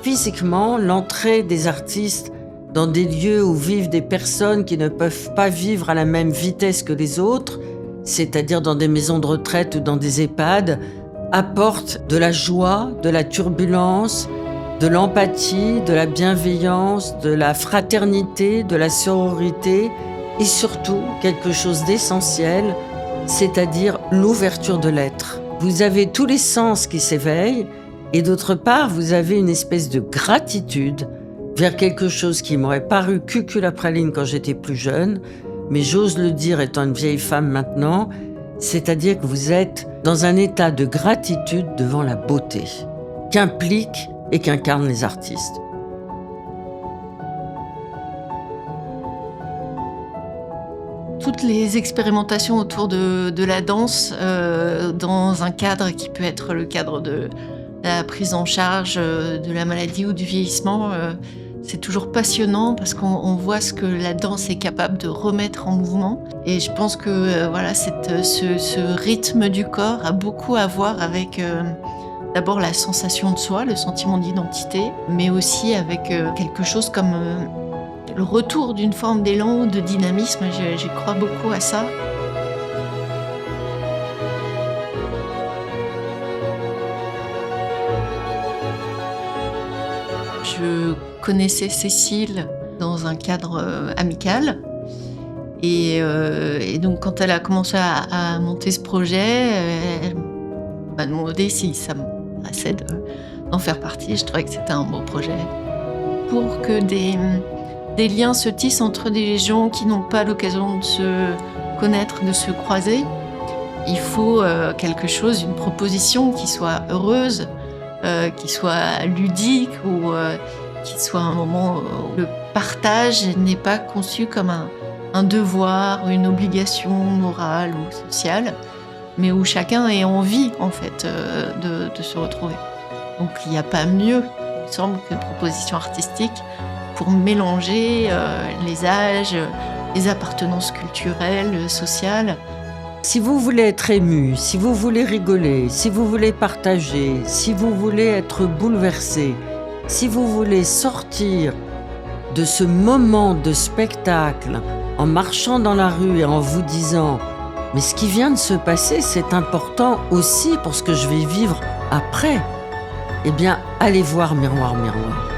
physiquement, l'entrée des artistes dans des lieux où vivent des personnes qui ne peuvent pas vivre à la même vitesse que les autres, c'est-à-dire dans des maisons de retraite ou dans des EHPAD, apporte de la joie, de la turbulence, de l'empathie, de la bienveillance, de la fraternité, de la sororité et surtout quelque chose d'essentiel, c'est-à-dire l'ouverture de l'être. Vous avez tous les sens qui s'éveillent et d'autre part, vous avez une espèce de gratitude vers quelque chose qui m'aurait paru cuculapraline quand j'étais plus jeune, mais j'ose le dire étant une vieille femme maintenant, c'est-à-dire que vous êtes dans un état de gratitude devant la beauté qu'impliquent et qu'incarnent les artistes. Toutes les expérimentations autour de la danse dans un cadre qui peut être le cadre de la prise en charge de la maladie ou du vieillissement, c'est toujours passionnant parce qu'on voit ce que la danse est capable de remettre en mouvement. Et je pense que voilà, ce rythme du corps a beaucoup à voir avec d'abord la sensation de soi, le sentiment d'identité, mais aussi avec quelque chose comme le retour d'une forme d'élan, de dynamisme. J'y crois beaucoup à ça. Je connaissais Cécile dans un cadre amical. Et donc, quand elle a commencé à monter ce projet, elle m'a demandé si ça m'intéressait d'en faire partie. Je trouvais que c'était un beau projet. Pour que des liens se tissent entre des gens qui n'ont pas l'occasion de se connaître, de se croiser, il faut quelque chose, une proposition qui soit heureuse, qui soit ludique ou qui soit un moment où le partage n'est pas conçu comme un devoir ou une obligation morale ou sociale, mais où chacun ait envie en fait de se retrouver. Donc il n'y a pas mieux, il me semble, qu'une proposition artistique pour mélanger les âges, les appartenances culturelles, sociales. Si vous voulez être ému, si vous voulez rigoler, si vous voulez partager, si vous voulez être bouleversé, si vous voulez sortir de ce moment de spectacle en marchant dans la rue et en vous disant « mais ce qui vient de se passer, c'est important aussi pour ce que je vais vivre après », eh bien, allez voir Miroir, Miroir.